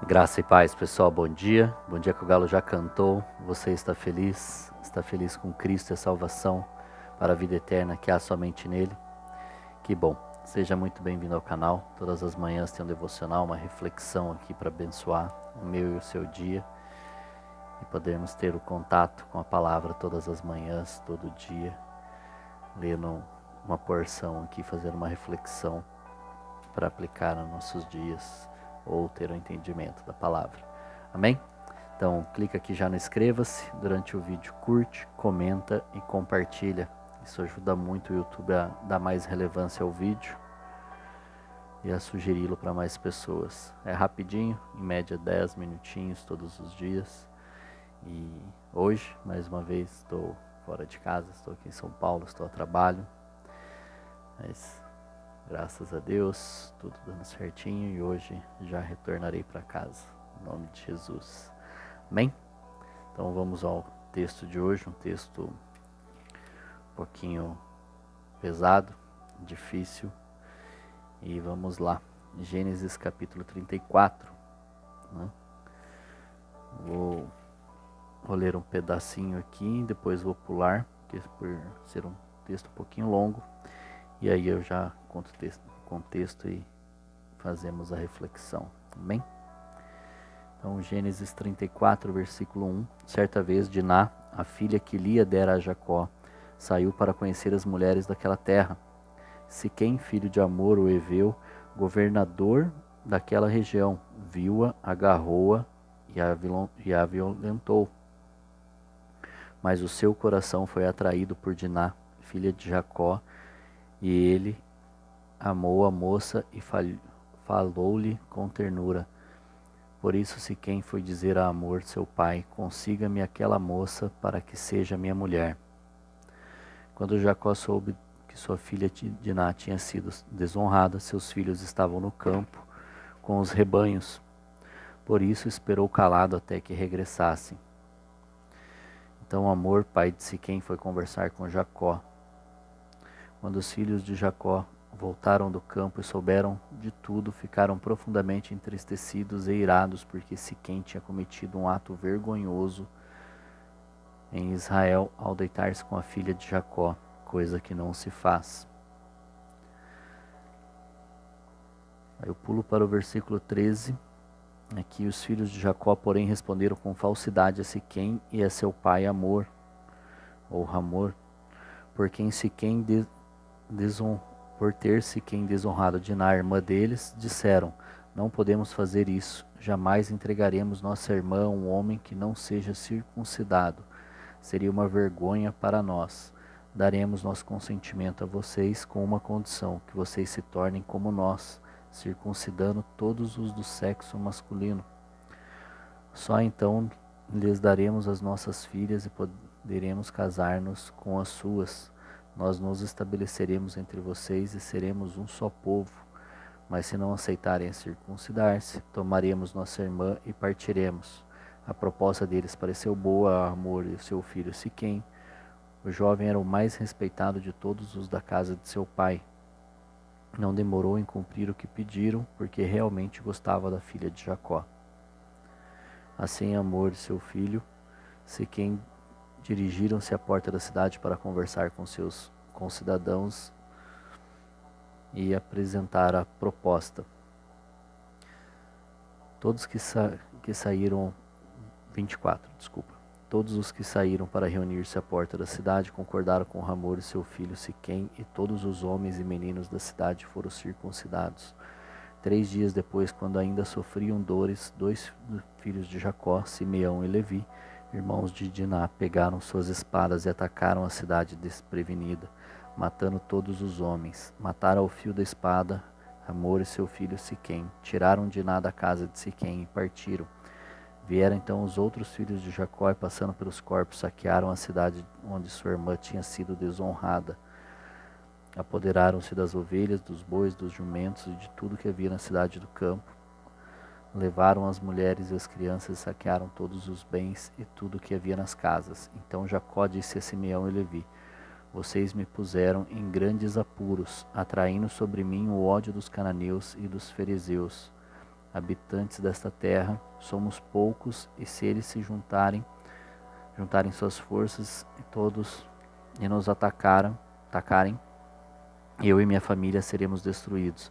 Graça e paz, pessoal, bom dia. Bom dia que o galo já cantou. Você está feliz? Está feliz com Cristo e a salvação para a vida eterna que há somente nele? Que bom. Seja muito bem-vindo ao canal. Todas as manhãs tem um devocional, uma reflexão aqui para abençoar o meu e o seu dia e podermos ter o contato com a palavra todas as manhãs, todo dia, lendo uma porção aqui, fazendo uma reflexão para aplicar nos nossos dias ou ter o entendimento da palavra. Amém? Então, clica aqui já no inscreva-se. Durante o vídeo, curte, comenta e compartilha. Isso ajuda muito o YouTube a dar mais relevância ao vídeo e a sugeri-lo para mais pessoas. É rapidinho, em média 10 minutinhos todos os dias. E hoje, mais uma vez, estou fora de casa, estou aqui em São Paulo, estou a trabalho. Mas graças a Deus, tudo dando certinho e hoje já retornarei para casa, em nome de Jesus. Amém? Então vamos ao texto de hoje, um texto um pouquinho pesado, difícil, e vamos lá. Gênesis capítulo 34, né? Vou ler um pedacinho aqui, depois vou pular, porque por ser um texto um pouquinho longo, e aí eu já conto o contexto e fazemos a reflexão. Amém? Então, Gênesis 34, versículo 1. Certa vez, Diná, a filha que Lia dera a Jacó, saiu para conhecer as mulheres daquela terra. Siquém, filho de Amor, o heveu, governador daquela região, viu-a, agarrou-a e a violentou. Mas o seu coração foi atraído por Diná, filha de Jacó, e ele amou a moça e falou-lhe com ternura. Por isso Siquém foi dizer a Hamor, seu pai, consiga-me aquela moça para que seja minha mulher. Quando Jacó soube que sua filha Diná tinha sido desonrada, seus filhos estavam no campo com os rebanhos. Por isso esperou calado até que regressassem. Então Hamor, pai de Siquém, foi conversar com Jacó. Quando os filhos de Jacó voltaram do campo e souberam de tudo, ficaram profundamente entristecidos e irados, porque Siquém tinha cometido um ato vergonhoso em Israel ao deitar-se com a filha de Jacó, coisa que não se faz. Aí eu pulo para o versículo 13. Aqui os filhos de Jacó, porém, responderam com falsidade a Siquém e a seu pai Hamor, por ter Siquém desonrado Diná, irmã deles, disseram: não podemos fazer isso, jamais entregaremos nossa irmã a um homem que não seja circuncidado. Seria uma vergonha para nós. Daremos nosso consentimento a vocês com uma condição, que vocês se tornem como nós, circuncidando todos os do sexo masculino. Só então lhes daremos as nossas filhas e poderemos casar-nos com as suas. Nós nos estabeleceremos entre vocês e seremos um só povo. Mas se não aceitarem circuncidar-se, tomaremos nossa irmã e partiremos. A proposta deles pareceu boa a Hamor e seu filho Siquém. O jovem era o mais respeitado de todos os da casa de seu pai. Não demorou em cumprir o que pediram, porque realmente gostava da filha de Jacó. Assim Hamor e seu filho Siquém dirigiram-se à porta da cidade para conversar com seus concidadãos e apresentar a proposta. Todos os que saíram para reunir-se à porta da cidade concordaram com Hamor e seu filho Siquém, e todos os homens e meninos da cidade foram circuncidados. 3 dias depois, quando ainda sofriam dores, 2 filhos de Jacó, Simeão e Levi, irmãos de Diná, pegaram suas espadas e atacaram a cidade desprevenida, matando todos os homens. Mataram ao fio da espada Hamor e seu filho Siquém, tiraram Diná da casa de Siquém e partiram. Vieram então os outros filhos de Jacó e, passando pelos corpos, saquearam a cidade onde sua irmã tinha sido desonrada. Apoderaram-se das ovelhas, dos bois, dos jumentos e de tudo que havia na cidade do campo. Levaram as mulheres e as crianças e saquearam todos os bens e tudo que havia nas casas. Então Jacó disse a Simeão e Levi: vocês me puseram em grandes apuros, atraindo sobre mim o ódio dos cananeus e dos ferezeus. habitantes desta terra, somos poucos, e se eles se juntarem suas forças e todos e nos atacarem, eu e minha família seremos destruídos.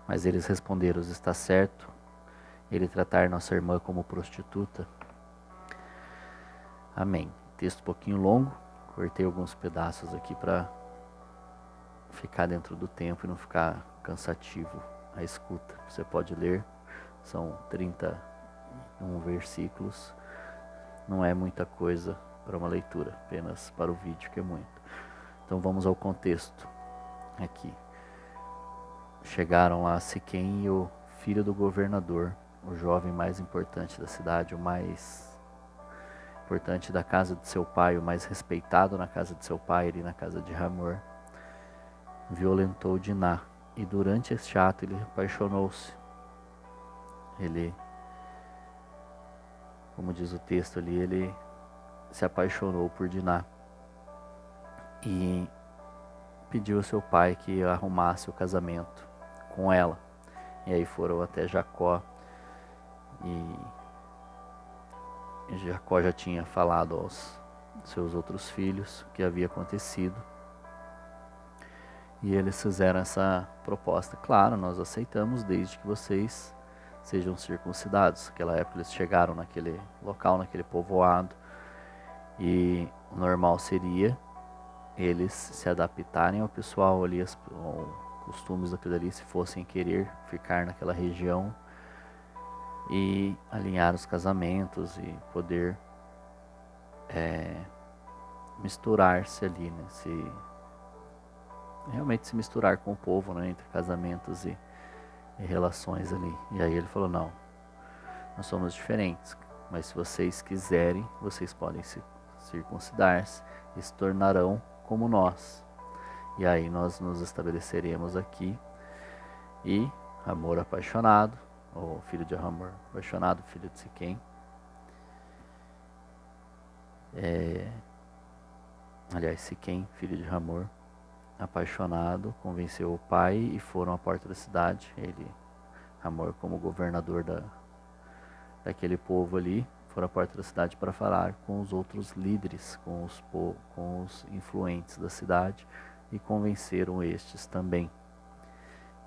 Mas eles responderam: está certo ele tratar nossa irmã como prostituta? Amém. Texto um pouquinho longo, cortei alguns pedaços aqui para ficar dentro do tempo e não ficar cansativo a escuta. Você pode ler, são 31 versículos, não é muita coisa para uma leitura, apenas para o vídeo que é muito. Então vamos ao contexto aqui. Chegaram lá a Siquém e o filho do governador, o jovem mais importante da cidade, o mais importante da casa de seu pai, o mais respeitado na casa de seu pai, ali na casa de Hamor, violentou Diná, e durante este ato ele apaixonou-se. Ele, como diz o texto ali, ele se apaixonou por Diná e pediu ao seu pai que arrumasse o casamento com ela. E aí foram até Jacó, e Jacó já tinha falado aos seus outros filhos o que havia acontecido. E eles fizeram essa proposta: claro, nós aceitamos desde que vocês sejam circuncidados. Naquela época eles chegaram naquele local, naquele povoado, e o normal seria eles se adaptarem ao pessoal ali, aos costumes daquilo ali, se fossem querer ficar naquela região, e alinhar os casamentos e poder misturar-se ali, né? Realmente se misturar com o povo, né? Entre casamentos e relações ali. E aí ele falou: não, nós somos diferentes, mas se vocês quiserem, vocês podem se circuncidar-se e se tornarão como nós. E aí nós nos estabeleceremos aqui. E Hamor apaixonado, o filho de Hamor apaixonado, filho de Siquém, aliás, Siquém, filho de Hamor, apaixonado, convenceu o pai e foram à porta da cidade. Hamor, como governador daquele povo ali, foram à porta da cidade para falar com os outros líderes, com os influentes da cidade, e convenceram estes também.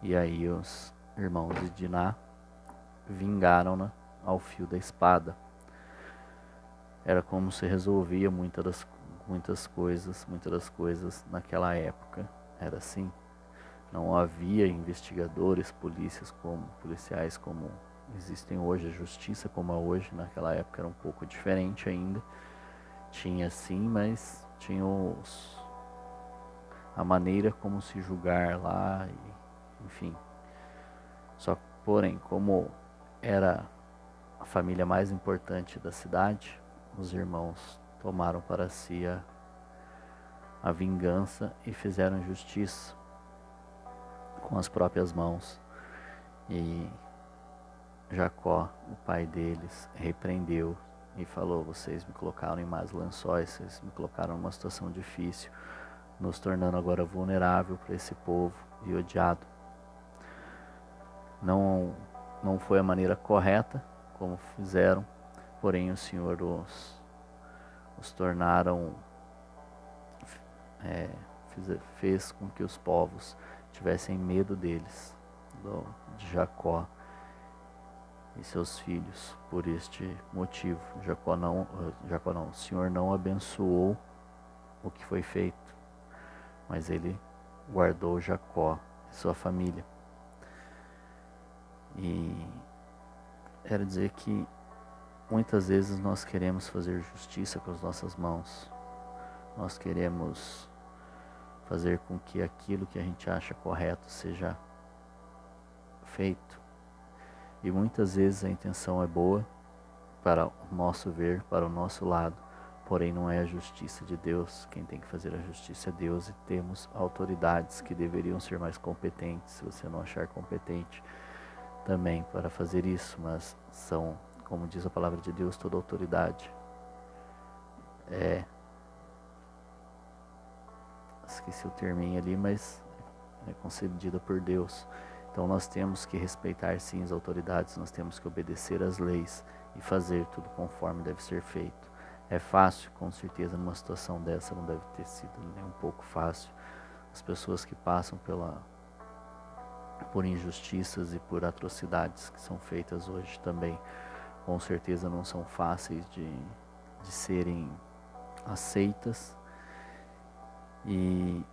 E aí os irmãos de Diná vingaram-na ao fio da espada. Era como se resolvia muitas das coisas naquela época. Era assim. Não havia investigadores, policiais como existem hoje, a justiça como é hoje. Naquela época era um pouco diferente ainda. Tinha sim, mas tinha a maneira como se julgar lá, enfim. Só porém, como era a família mais importante da cidade, os irmãos tomaram para si a vingança e fizeram justiça com as próprias mãos. E Jacó, o pai deles, repreendeu e falou: vocês me colocaram em más lençóis, vocês me colocaram numa situação difícil, nos tornando agora vulnerável para esse povo e odiado. Não foi a maneira correta como fizeram, porém o Senhor os tornaram, fez com que os povos tivessem medo deles, de Jacó e seus filhos, por este motivo. O Senhor não abençoou o que foi feito, mas ele guardou Jacó e sua família. E quero dizer que muitas vezes nós queremos fazer justiça com as nossas mãos. Nós queremos fazer com que aquilo que a gente acha correto seja feito. E muitas vezes a intenção é boa para o nosso ver, para o nosso lado, porém não é a justiça de Deus. Quem tem que fazer a justiça é Deus, e temos autoridades que deveriam ser mais competentes, se você não achar competente também para fazer isso, mas são, como diz a palavra de Deus, toda autoridade esqueci o terminho ali, mas é concedida por Deus. Então nós temos que respeitar sim as autoridades, nós temos que obedecer às leis e fazer tudo conforme deve ser feito. É fácil? Com certeza, numa situação dessa não deve ter sido nem um pouco fácil. As pessoas que passam por injustiças e por atrocidades que são feitas hoje também, com certeza não são fáceis de serem aceitas. E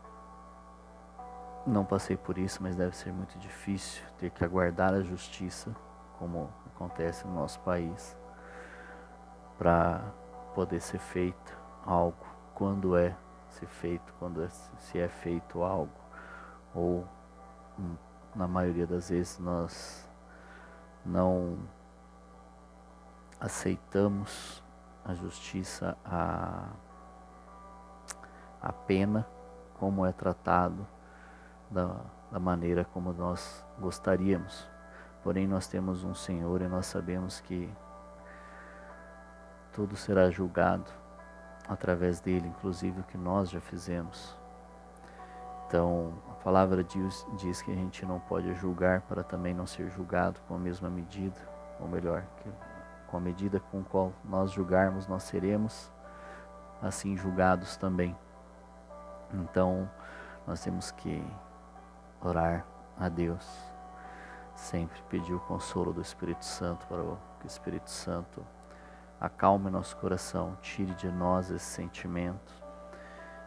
não passei por isso, mas deve ser muito difícil ter que aguardar a justiça, como acontece no nosso país, para poder ser feito algo, quando é ser feito, se é feito algo, ou na maioria das vezes nós não aceitamos a justiça, a pena, como é tratado, da maneira como nós gostaríamos. Porém, nós temos um Senhor e nós sabemos que tudo será julgado através dele, inclusive o que nós já fizemos. Então, a palavra diz que a gente não pode julgar para também não ser julgado com a mesma medida, ou melhor, com a medida com a qual nós julgarmos, nós seremos assim julgados também. Então, nós temos que orar a Deus, sempre pedir o consolo do Espírito Santo, para que o Espírito Santo acalme nosso coração, tire de nós esse sentimento,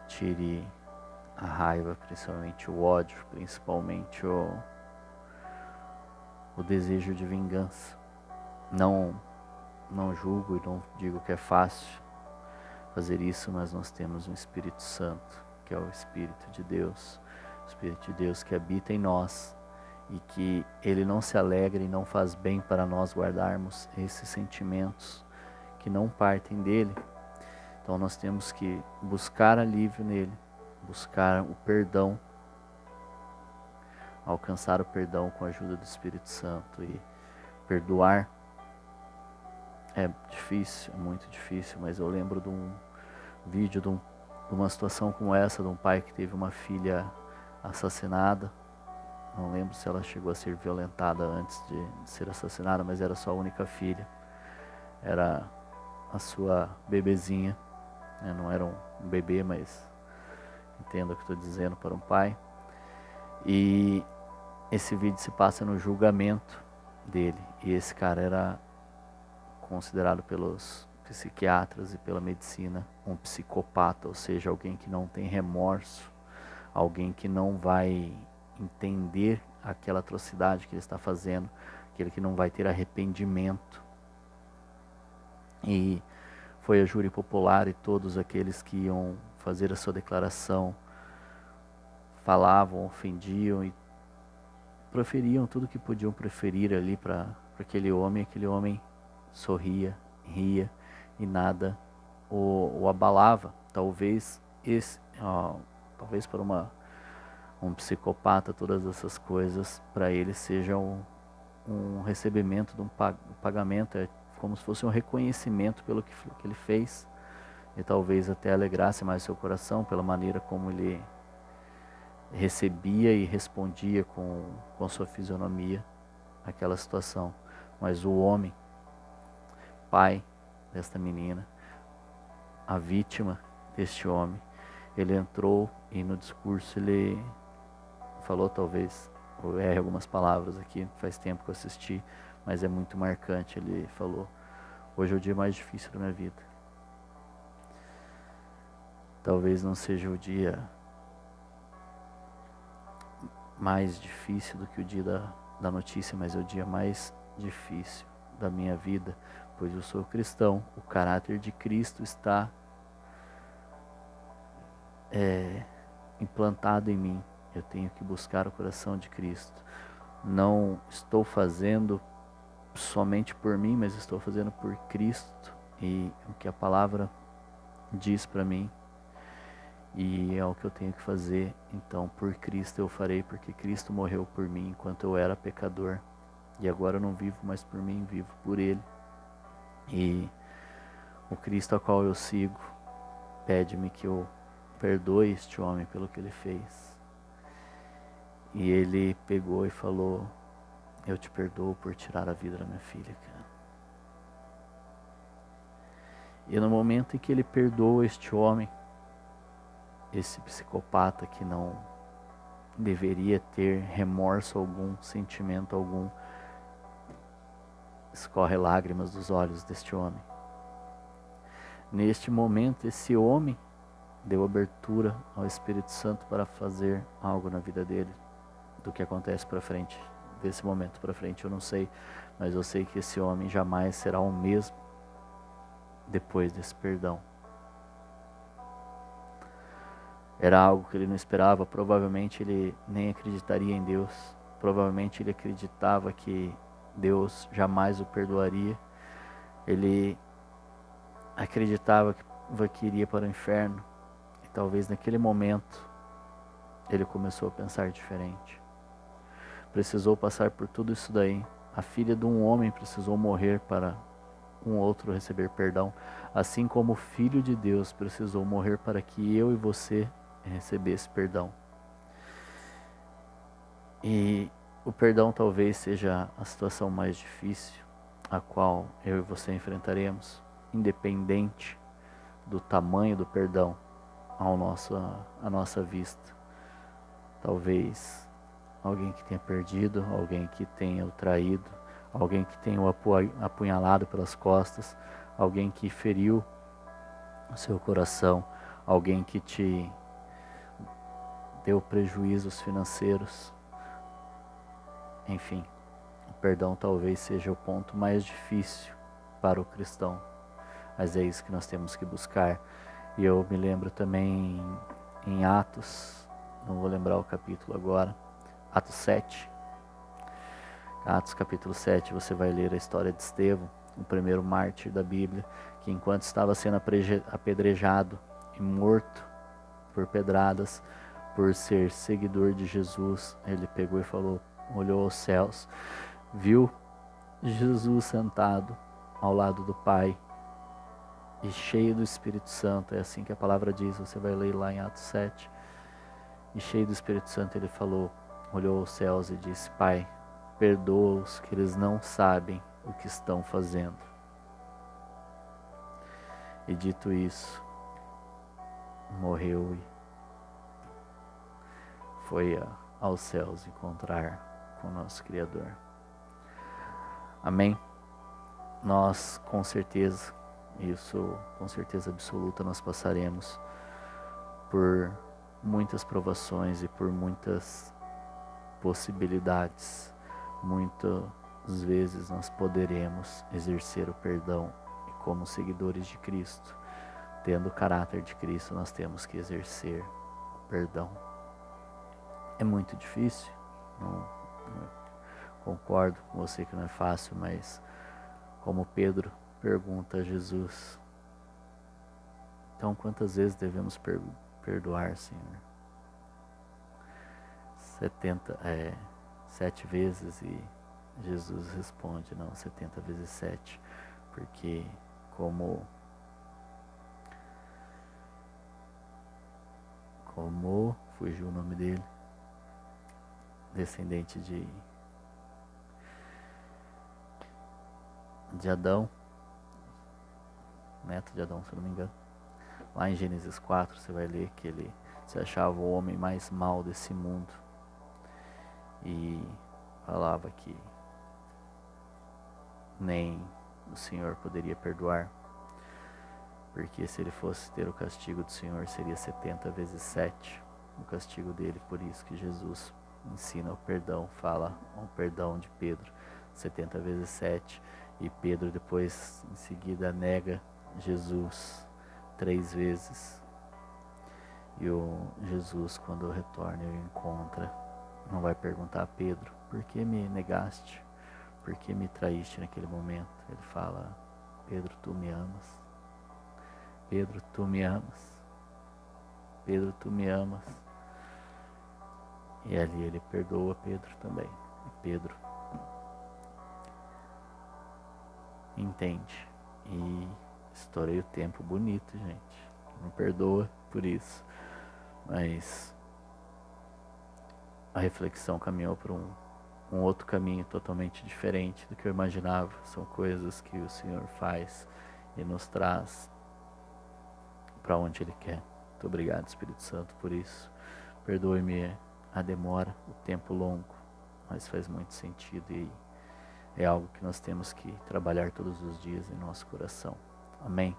tire a raiva, principalmente o ódio, principalmente o desejo de vingança. Não julgo e não digo que é fácil fazer isso, mas nós temos um Espírito Santo, que é o Espírito de Deus, o Espírito de Deus que habita em nós, e que ele não se alegra e não faz bem para nós guardarmos esses sentimentos que não partem dele. Então nós temos que buscar alívio nele, buscar o perdão, alcançar o perdão com a ajuda do Espírito Santo. E perdoar é difícil, é muito difícil, mas eu lembro de um vídeo de uma situação como essa, de um pai que teve uma filha assassinada. Não lembro se ela chegou a ser violentada antes de ser assassinada, mas era sua única filha. Era a sua bebezinha, né? Não era um bebê, mas entenda o que estou dizendo para um pai. E esse vídeo se passa no julgamento dele. E esse cara era considerado pelos psiquiatras e pela medicina um psicopata, ou seja, alguém que não tem remorso, alguém que não vai entender aquela atrocidade que ele está fazendo, aquele que não vai ter arrependimento. E foi a júri popular e todos aqueles que iam fazer a sua declaração falavam, ofendiam e proferiam tudo que podiam proferir ali para aquele homem sorria, ria e nada o abalava. Talvez para um psicopata todas essas coisas para ele sejam um recebimento de um pagamento, é como se fosse um reconhecimento pelo que ele fez, e talvez até alegrasse mais seu coração pela maneira como ele recebia e respondia com sua fisionomia aquela situação. Mas o homem, pai desta menina, a vítima deste homem, ele entrou e no discurso ele falou, talvez eu erre algumas palavras aqui, faz tempo que eu assisti, mas é muito marcante. Ele falou: hoje é o dia mais difícil da minha vida. Talvez não seja o dia mais difícil do que o dia da notícia, mas é o dia mais difícil da minha vida, pois eu sou cristão, o caráter de Cristo está implantado em mim. Eu tenho que buscar o coração de Cristo. Não estou fazendo somente por mim, mas estou fazendo por Cristo e o que a palavra diz para mim, e é o que eu tenho que fazer. Então por Cristo eu farei, porque Cristo morreu por mim enquanto eu era pecador, e agora eu não vivo mais por mim, vivo por Ele. E o Cristo a qual eu sigo pede-me que eu perdoe este homem pelo que ele fez. E ele pegou e falou: eu te perdoo por tirar a vida da minha filha, cara. E no momento em que ele perdoa este homem, esse psicopata que não deveria ter remorso algum, sentimento algum, escorre lágrimas dos olhos deste homem. Neste momento, esse homem deu abertura ao Espírito Santo para fazer algo na vida dele. Do que acontece para frente, desse momento para frente eu não sei, mas eu sei que esse homem jamais será o mesmo depois desse perdão. Era algo que ele não esperava, provavelmente ele nem acreditaria em Deus, provavelmente ele acreditava que Deus jamais o perdoaria, ele acreditava que iria para o inferno, e talvez naquele momento ele começou a pensar diferente. Precisou passar por tudo isso daí. A filha de um homem precisou morrer para um outro receber perdão, assim como o Filho de Deus precisou morrer para que eu e você recebesse perdão. E o perdão talvez seja a situação mais difícil a qual eu e você enfrentaremos, independente do tamanho do perdão à nossa vista. Talvez alguém que tenha perdido, alguém que tenha o traído, alguém que tenha o apunhalado pelas costas, alguém que feriu o seu coração, alguém que te deu prejuízos financeiros. Enfim, o perdão talvez seja o ponto mais difícil para o cristão, mas é isso que nós temos que buscar. E eu me lembro também em Atos, não vou lembrar o capítulo agora, Atos 7. Atos capítulo 7, você vai ler a história de Estevão, o primeiro mártir da Bíblia, que enquanto estava sendo apedrejado e morto por pedradas, por ser seguidor de Jesus, ele pegou e falou, olhou aos céus, viu Jesus sentado ao lado do Pai e cheio do Espírito Santo. É assim que a palavra diz, você vai ler lá em Atos 7. E cheio do Espírito Santo ele falou, olhou aos céus e disse, Pai, perdoa-os que eles não sabem o que estão fazendo. E dito isso, morreu e foi aos céus encontrar com o nosso Criador. Amém? Nós com certeza, isso com certeza absoluta, nós passaremos por muitas provações e por muitas possibilidades. Muitas vezes nós poderemos exercer o perdão e como seguidores de Cristo, tendo o caráter de Cristo, nós temos que exercer o perdão. É muito difícil, não concordo com você que não é fácil, mas como Pedro pergunta a Jesus, então quantas vezes devemos perdoar, Senhor? 7 vezes, e Jesus responde, não, 70 vezes 7, porque como fugiu o nome dele, descendente de Adão, neto de Adão, se eu não me engano, lá em Gênesis 4 você vai ler que ele se achava o homem mais mau desse mundo e falava que nem o Senhor poderia perdoar, porque se ele fosse ter o castigo do Senhor seria 70 vezes 7 o castigo dele. Por isso que Jesus ensina o perdão, fala o perdão de Pedro, 70 vezes 7, e Pedro depois em seguida nega Jesus 3 vezes, e o Jesus, quando retorna e o encontra, não vai perguntar a Pedro, por que me negaste? Por que me traíste naquele momento? Ele fala, Pedro, tu me amas. Pedro, tu me amas. Pedro, tu me amas. E ali ele perdoa Pedro também. E Pedro entende. E estourei o tempo bonito, gente. Não perdoa por isso. Mas a reflexão caminhou para um outro caminho totalmente diferente do que eu imaginava. São coisas que o Senhor faz e nos traz para onde Ele quer. Muito obrigado, Espírito Santo, por isso. Perdoe-me a demora, o tempo longo, mas faz muito sentido e é algo que nós temos que trabalhar todos os dias em nosso coração. Amém?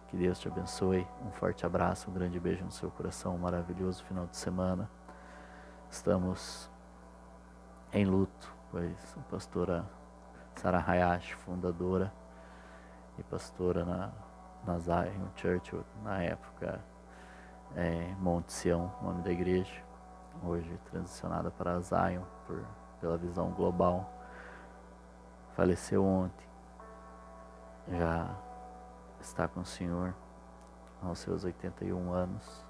Que Deus te abençoe. Um forte abraço, um grande beijo no seu coração, um maravilhoso final de semana. Estamos em luto, pois a pastora Sarah Hayashi, fundadora e pastora na Zion Church, na época Monte Sião, nome da igreja, hoje transicionada para Zion pela visão global, faleceu ontem, já está com o Senhor aos seus 81 anos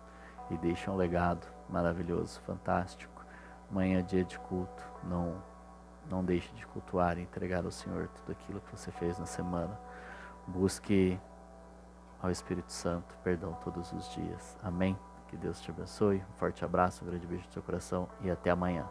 e deixa um legado maravilhoso, fantástico. Amanhã é dia de culto, não deixe de cultuar e entregar ao Senhor tudo aquilo que você fez na semana. Busque ao Espírito Santo perdão todos os dias. Amém? Que Deus te abençoe. Um forte abraço, um grande beijo no seu coração e até amanhã.